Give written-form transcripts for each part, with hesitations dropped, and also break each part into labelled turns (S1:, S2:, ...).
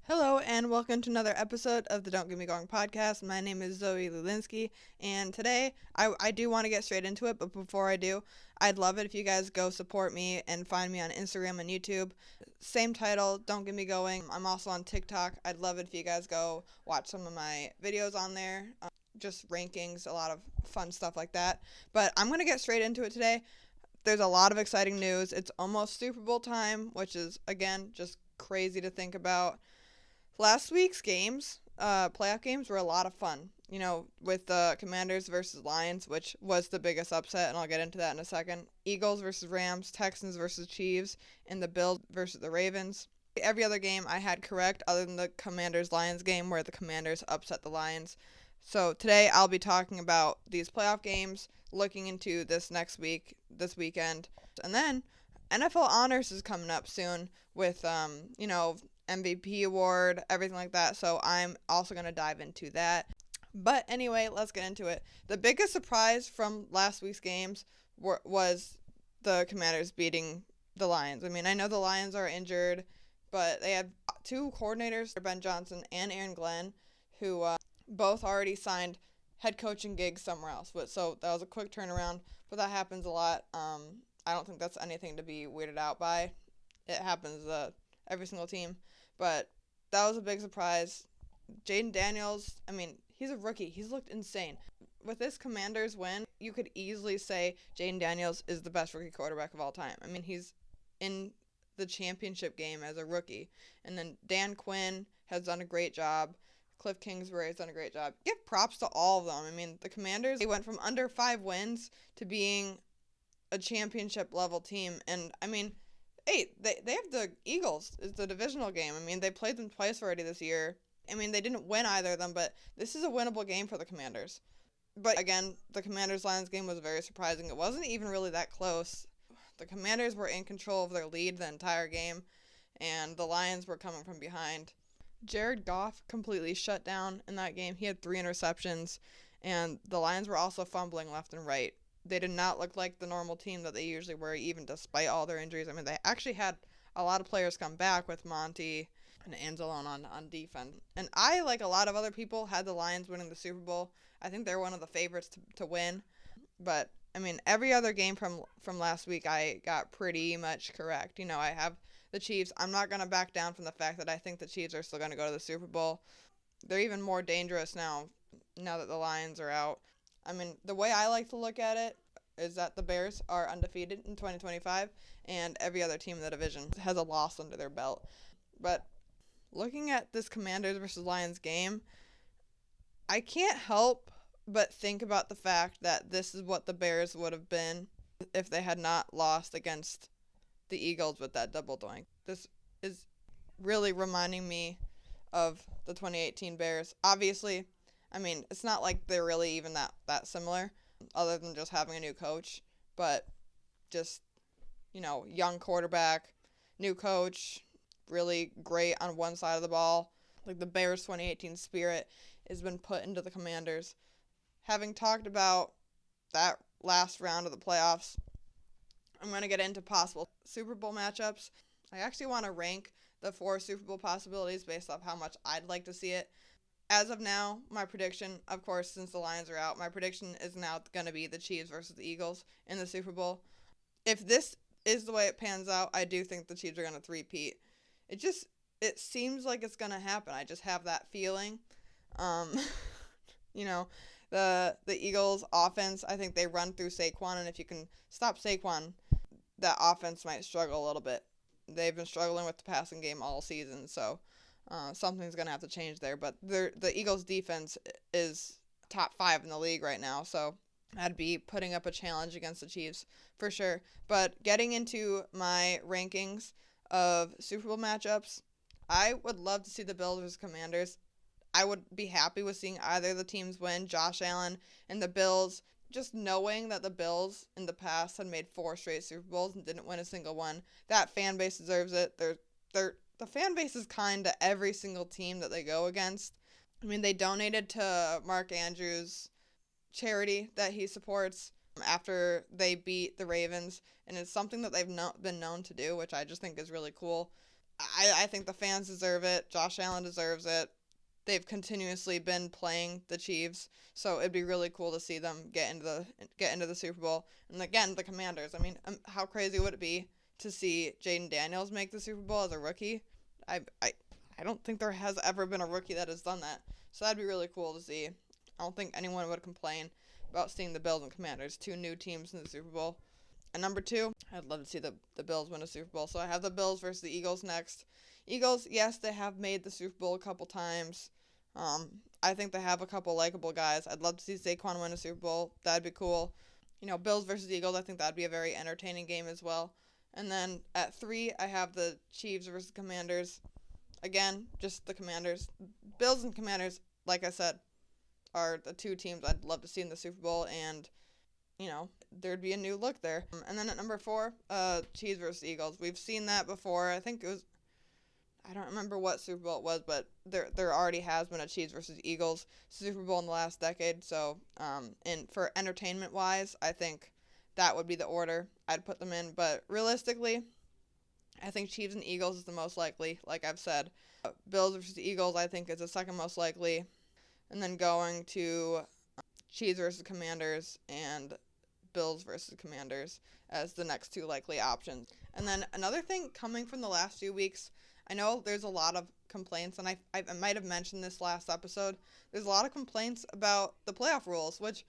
S1: Hello and welcome to another episode of the Don't Get Me Going podcast. My name is Zoe Lulinski, and today I do want to get straight into it, but before I do, I'd love it if you guys go support me and find me on Instagram and YouTube. Same title, Don't Get Me Going. I'm also on TikTok. I'd love it if you guys go watch some of my videos on there, just rankings, a lot of fun stuff like that. But I'm going to get straight into it today. There's a lot of exciting news. It's almost Super Bowl time, which is, again, just crazy to think about. Last week's games, playoff games, were a lot of fun. You know, with the Commanders versus Lions, which was the biggest upset, and I'll get into that in a second. Eagles versus Rams, Texans versus Chiefs, and the Bills versus the Ravens. Every other game I had correct other than the Commanders-Lions game where the Commanders upset the Lions. So today I'll be talking about these playoff games, looking into this weekend. And then NFL Honors is coming up soon with, MVP award, everything like that. So I'm also going to dive into that. But anyway, let's get into it. The biggest surprise from last week's games was the Commanders beating the Lions. I mean, I know the Lions are injured, but they have two coordinators, Ben Johnson and Aaron Glenn, who both already signed head coaching gigs somewhere else. So that was a quick turnaround, but that happens a lot. I don't think that's anything to be weirded out by. It happens every single team. But that was a big surprise. Jaden Daniels, I mean, he's a rookie. He's looked insane. With this Commanders win, you could easily say Jaden Daniels is the best rookie quarterback of all time. I mean, he's in the championship game as a rookie. And then Dan Quinn has done a great job. Cliff Kingsbury has done a great job. Give props to all of them. I mean, the Commanders, they went from under 5 wins to being a championship level team. And, I mean, hey, they have the Eagles. It's the divisional game. I mean, they played them twice already this year. I mean, they didn't win either of them, but this is a winnable game for the Commanders. But again, the Commanders-Lions game was very surprising. It wasn't even really that close. The Commanders were in control of their lead the entire game, and the Lions were coming from behind. Jared Goff completely shut down in that game. He had 3 interceptions, and the Lions were also fumbling left and right. They did not look like the normal team that they usually were, even despite all their injuries. I mean, they actually had a lot of players come back with Monty and Anzalone on defense. And I, like a lot of other people, had the Lions winning the Super Bowl. I think they're one of the favorites to win. But, I mean, every other game from last week I got pretty much correct. You know, I have the Chiefs. I'm not going to back down from the fact that I think the Chiefs are still going to go to the Super Bowl. They're even more dangerous now that the Lions are out. I mean, the way I like to look at it is that the Bears are undefeated in 2025, and every other team in the division has a loss under their belt. But looking at this Commanders versus Lions game, I can't help but think about the fact that this is what the Bears would have been if they had not lost against the Eagles with that double doink. This is really reminding me of the 2018 Bears. Obviously, I mean, it's not like they're really even that similar, other than just having a new coach. But just, young quarterback, new coach, really great on one side of the ball. Like the Bears 2018 spirit has been put into the Commanders. Having talked about that last round of the playoffs, I'm going to get into possible Super Bowl matchups. I actually want to rank the 4 Super Bowl possibilities based off how much I'd like to see it. As of now, my prediction, of course, since the Lions are out, my prediction is now going to be the Chiefs versus the Eagles in the Super Bowl. If this is the way it pans out, I do think the Chiefs are going to three-peat. It seems like it's going to happen. I just have that feeling. The Eagles' offense, I think they run through Saquon, and if you can stop Saquon, that offense might struggle a little bit. They've been struggling with the passing game all season, so something's going to have to change there. But the Eagles' defense is top 5 in the league right now, so I'd be putting up a challenge against the Chiefs for sure. But getting into my rankings of Super Bowl matchups, I would love to see the Bills versus Commanders. I would be happy with seeing either of the teams win, Josh Allen and the Bills. Just knowing that the Bills in the past had made 4 straight Super Bowls and didn't win a single one, that fan base deserves it. The fan base is kind to every single team that they go against. I mean, they donated to Mark Andrews' charity that he supports after they beat the Ravens, and it's something that they've been known to do, which I just think is really cool. I think the fans deserve it. Josh Allen deserves it. They've continuously been playing the Chiefs, so it'd be really cool to see them get into the Super Bowl. And again, the Commanders. I mean, how crazy would it be to see Jaden Daniels make the Super Bowl as a rookie? I don't think there has ever been a rookie that has done that. So that'd be really cool to see. I don't think anyone would complain about seeing the Bills and Commanders, two new teams in the Super Bowl. And number two, I'd love to see the Bills win a Super Bowl. So I have the Bills versus the Eagles next. Eagles, yes, they have made the Super Bowl a couple times. I think they have a couple likable guys. I'd love to see Saquon win a Super Bowl. That'd be cool. Bills versus Eagles, I think that'd be a very entertaining game as well. And then at 3, I have the Chiefs versus Commanders. Again, just the Commanders. Bills and Commanders, like I said, are the two teams I'd love to see in the Super Bowl, and there'd be a new look there. And then at number 4, Chiefs versus Eagles. We've seen that before. I think I don't remember what Super Bowl it was, but there already has been a Chiefs versus Eagles Super Bowl in the last decade. So, and for entertainment wise, I think that would be the order I'd put them in. But realistically, I think Chiefs and Eagles is the most likely, like I've said. Bills versus Eagles, I think, is the second most likely. And then going to Chiefs versus Commanders and Bills versus Commanders as the next two likely options. And then another thing coming from the last few weeks, I know there's a lot of complaints, and I might have mentioned this last episode. There's a lot of complaints about the playoff rules, which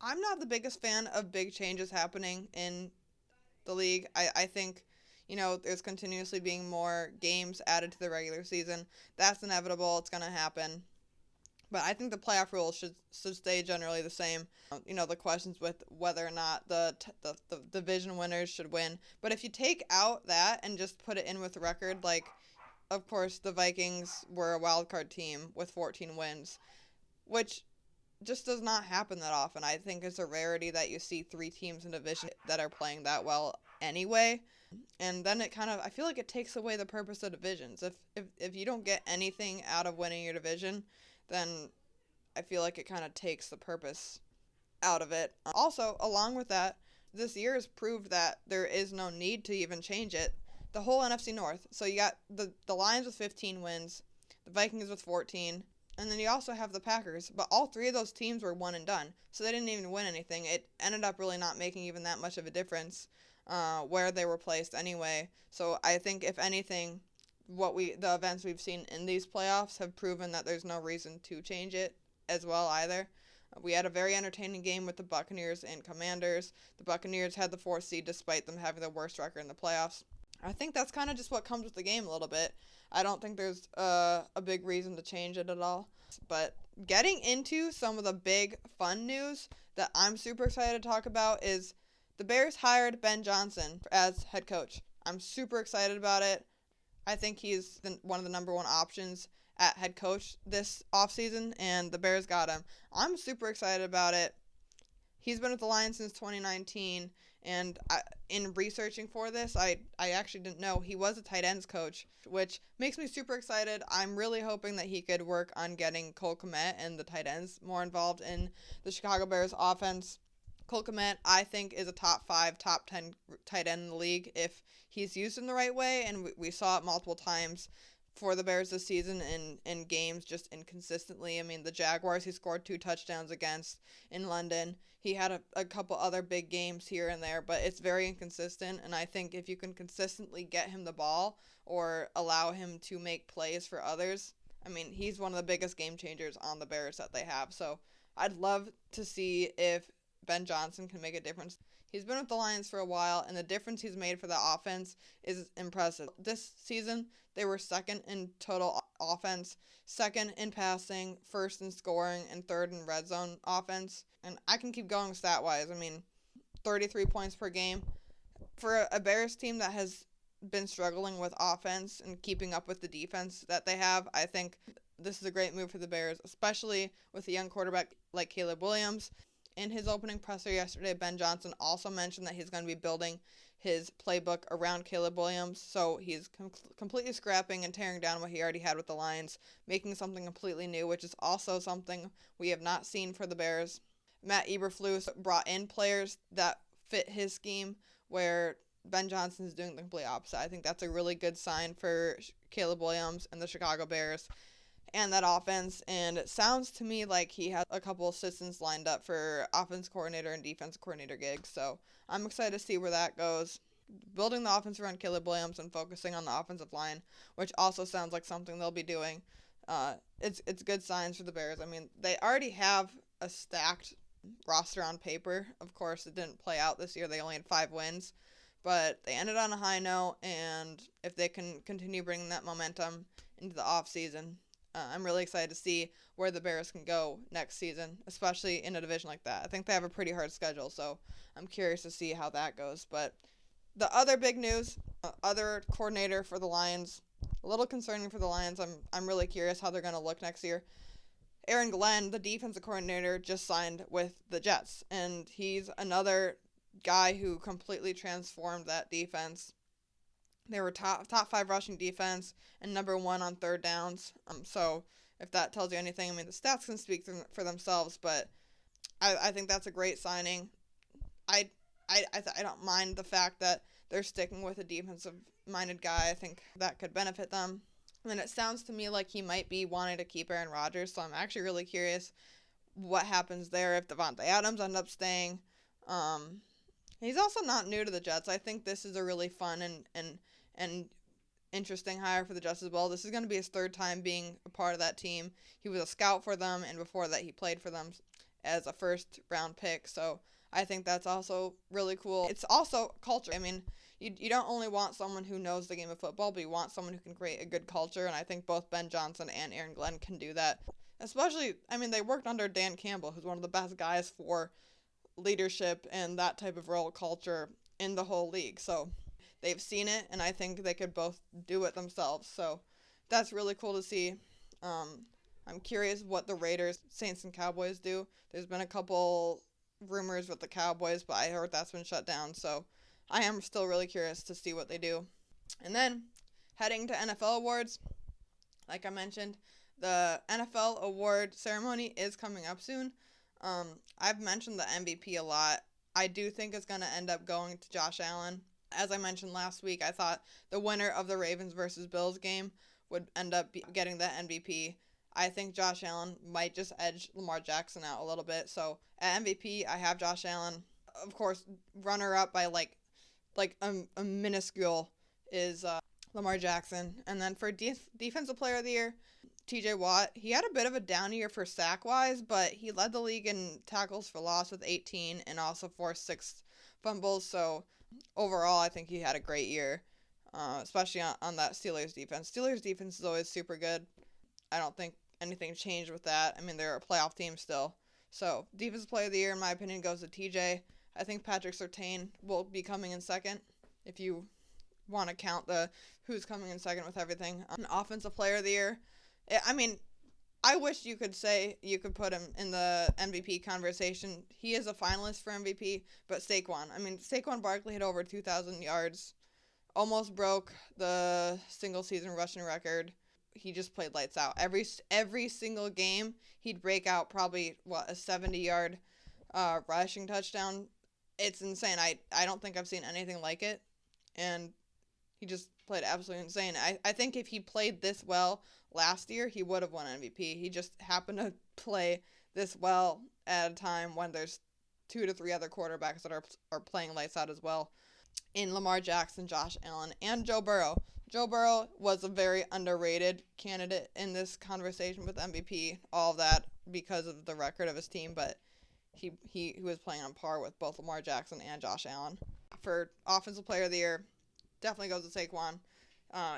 S1: I'm not the biggest fan of big changes happening in the league. I think, there's continuously being more games added to the regular season. That's inevitable. It's going to happen. But I think the playoff rules should stay generally the same. The questions with whether or not the division winners should win. But if you take out that and just put it in with the record, like, of course, the Vikings were a wild card team with 14 wins, which just does not happen that often. I think it's a rarity that you see 3 teams in a division that are playing that well anyway. And then I feel like it takes away the purpose of divisions. If you don't get anything out of winning your division, then I feel like it kind of takes the purpose out of it. Also, along with that, this year has proved that there is no need to even change it. The whole NFC North. So you got the Lions with 15 wins, the Vikings with 14, and then you also have the Packers. But all 3 of those teams were one and done, so they didn't even win anything. It ended up really not making even that much of a difference where they were placed anyway. So I think, if anything, the events we've seen in these playoffs have proven that there's no reason to change it as well either. We had a very entertaining game with the Buccaneers and Commanders. The Buccaneers had the 4th seed despite them having the worst record in the playoffs. I think that's kind of just what comes with the game a little bit. I don't think there's a big reason to change it at all. But getting into some of the big fun news that I'm super excited to talk about is the Bears hired Ben Johnson as head coach. I'm super excited about it. I think he's one of the number 1 options at head coach this offseason, and the Bears got him. I'm super excited about it. He's been with the Lions since 2019, and in researching for this, I actually didn't know he was a tight ends coach, which makes me super excited. I'm really hoping that he could work on getting Cole Kmet and the tight ends more involved in the Chicago Bears offense. Cole Kmet, I think, is a top 5, top 10 tight end in the league if he's used in the right way, and we saw it multiple times for the Bears this season in games just inconsistently. I mean, the Jaguars, he scored 2 touchdowns against in London. He had a couple other big games here and there, but it's very inconsistent, and I think if you can consistently get him the ball or allow him to make plays for others, I mean, he's one of the biggest game changers on the Bears that they have. So I'd love to see if Ben Johnson can make a difference. He's been with the Lions for a while, and the difference he's made for the offense is impressive. This season, they were 2nd in total offense, 2nd in passing, 1st in scoring, and 3rd in red zone offense. And I can keep going stat-wise. I mean, 33 points per game. For a Bears team that has been struggling with offense and keeping up with the defense that they have, I think this is a great move for the Bears, especially with a young quarterback like Caleb Williams. In his opening presser yesterday, Ben Johnson also mentioned that he's going to be building his playbook around Caleb Williams. So he's completely scrapping and tearing down what he already had with the Lions, making something completely new, which is also something we have not seen for the Bears. Matt Eberflus brought in players that fit his scheme, where Ben Johnson's doing the complete opposite. I think that's a really good sign for Caleb Williams and the Chicago Bears and that offense. And it sounds to me like he has a couple assistants lined up for offense coordinator and defense coordinator gigs. So I'm excited to see where that goes. Building the offense around Caleb Williams and focusing on the offensive line, which also sounds like something they'll be doing. It's good signs for the Bears. I mean, they already have a stacked roster on paper. Of course, it didn't play out this year. They only had 5 wins, but they ended on a high note, and if they can continue bringing that momentum into the offseason, I'm really excited to see where the Bears can go next season, especially in a division like that. I think they have a pretty hard schedule, so I'm curious to see how that goes. But the other big news, other coordinator for the Lions, a little concerning for the Lions. I'm really curious how they're going to look next year. Aaron Glenn, the defensive coordinator, just signed with the Jets, and he's another guy who completely transformed that defense. They were top 5 rushing defense and number 1 on third downs. So if that tells you anything, I mean, the stats can speak for themselves, but I think that's a great signing. I don't mind the fact that they're sticking with a defensive-minded guy. I think that could benefit them. And it sounds to me like he might be wanting to keep Aaron Rodgers, so I'm actually really curious what happens there if Devontae Adams ends up staying. He's also not new to the Jets. I think this is a really fun and interesting hire for the Jets as well. This is going to be his 3rd time being a part of that team. He was a scout for them, and before that he played for them as a first-round pick, so I think that's also really cool. It's also culture. I mean, you don't only want someone who knows the game of football, but you want someone who can create a good culture, and I think both Ben Johnson and Aaron Glenn can do that. Especially, I mean, they worked under Dan Campbell, who's one of the best guys for leadership and that type of role culture in the whole league. So they've seen it, and I think they could both do it themselves. So that's really cool to see. I'm curious what the Raiders, Saints, and Cowboys do. There's been a couple rumors with the Cowboys, but I heard that's been shut down. So I am still really curious to see what they do. And then heading to NFL awards, like I mentioned, the NFL award ceremony is coming up soon. I've mentioned the MVP a lot. I do think it's going to end up going to Josh Allen. As I mentioned last week, I thought the winner of the Ravens versus Bills game would end up getting the MVP. I think Josh Allen might just edge Lamar Jackson out a little bit. So at MVP, I have Josh Allen. Of course, runner-up by like a minuscule is Lamar Jackson. And then for Defensive Player of the Year, TJ Watt. He had a bit of a down year for sack-wise, but he led the league in tackles for loss with 18 and also forced 6 fumbles. So overall, I think he had a great year, especially on that Steelers defense. Steelers defense is always super good. I don't think anything changed with that. I mean, they're a playoff team still. So Defensive Player of the Year, in my opinion, goes to TJ. I think Patrick Surtain will be coming in second if you want to count the who's coming in second with everything. Offensive Player of the Year. I mean, I wish you could put him in the MVP conversation. He is a finalist for MVP, but Saquon. I mean, Saquon Barkley hit over 2,000 yards, almost broke the single season rushing record. He just played lights out. Every single game, he'd break out probably, a 70-yard rushing touchdown. It's insane. I don't think I've seen anything like it, and he just played absolutely insane. I think if he played this well last year, he would have won MVP. He just happened to play this well at a time when there's 2 to 3 other quarterbacks that are playing lights out as well in Lamar Jackson, Josh Allen, and Joe Burrow. Joe Burrow was a very underrated candidate in this conversation with MVP, all of that because of the record of his team, but he was playing on par with both Lamar Jackson and Josh Allen. For Offensive Player of the Year, definitely goes to Saquon.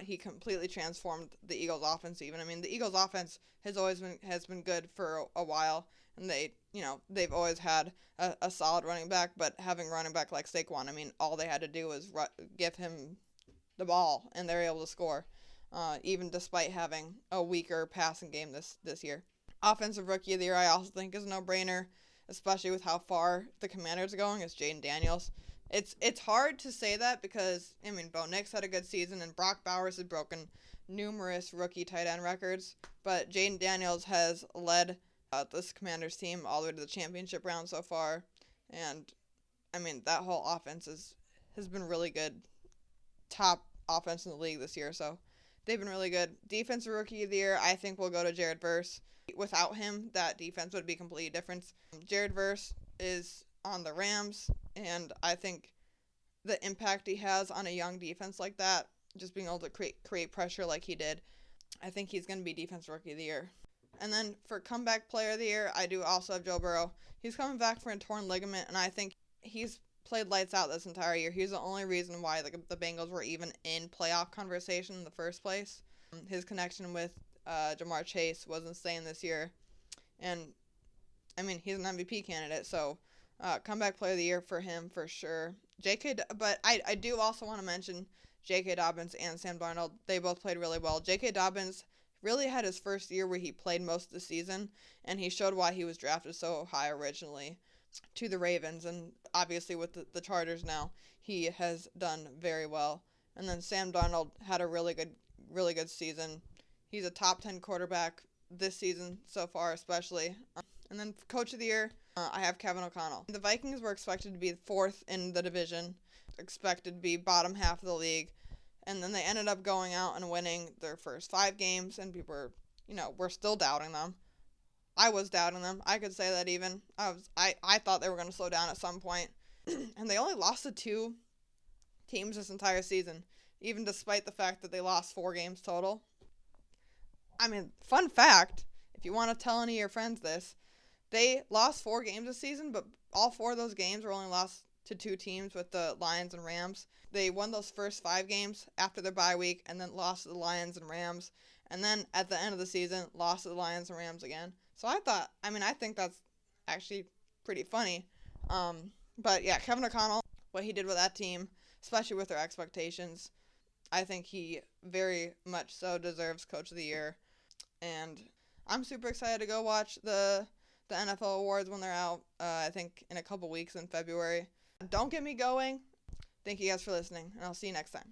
S1: He completely transformed the Eagles' offense even. I mean, the Eagles' offense has been good for a while, and they've always had a solid running back, but having a running back like Saquon, I mean, all they had to do was give him the ball, and they're able to score, even despite having a weaker passing game this year. Offensive Rookie of the Year, I also think, is a no-brainer, especially with how far the Commanders are going. It's Jaden Daniels. It's hard to say that because, I mean, Bo Nix had a good season, and Brock Bowers has broken numerous rookie tight end records, but Jaden Daniels has led this Commanders team all the way to the championship round so far, and, I mean, that whole offense has been really good. Top offense in the league this year, so they've been really good. Defensive Rookie of the Year, I think will go to Jared Verse. Without him, that defense would be completely different. Jared Verse is on the Rams, and I think the impact he has on a young defense like that, just being able to create pressure like he did, I think he's going to be Defensive Rookie of the Year. And then for Comeback Player of the Year, I do also have Joe Burrow. He's coming back for a torn ligament, and I think he's played lights out this entire year. He's the only reason why the Bengals were even in playoff conversation in the first place. His connection with Jamar Chase was insane this year. And, I mean, he's an MVP candidate, so Comeback Player of the Year for him for sure. But I do also want to mention J.K. Dobbins and Sam Darnold. They both played really well. J.K. Dobbins really had his first year where he played most of the season, and he showed why he was drafted so high originally to the Ravens, and obviously with the Chargers now, he has done very well. And then Sam Darnold had a really good season. He's a top 10 quarterback this season so far, especially. And then Coach of the Year, I have Kevin O'Connell. The Vikings were expected to be fourth in the division, expected to be bottom half of the league, and then they ended up going out and winning their first 5 games, and people were still doubting them. I was doubting them. I could say that even. I thought they were going to slow down at some point. And they only lost to 2 teams this entire season, even despite the fact that they lost 4 games total. I mean, fun fact, if you want to tell any of your friends this, they lost 4 games this season, but all 4 of those games were only lost to 2 teams with the Lions and Rams. They won those first 5 games after their bye week and then lost to the Lions and Rams. And then at the end of the season, lost to the Lions and Rams again. So I think that's actually pretty funny. But yeah, Kevin O'Connell, what he did with that team, especially with their expectations, I think he very much so deserves Coach of the Year. And I'm super excited to go watch the NFL awards when they're out, I think in a couple weeks in February. Don't get me going. Thank you guys for listening, and I'll see you next time.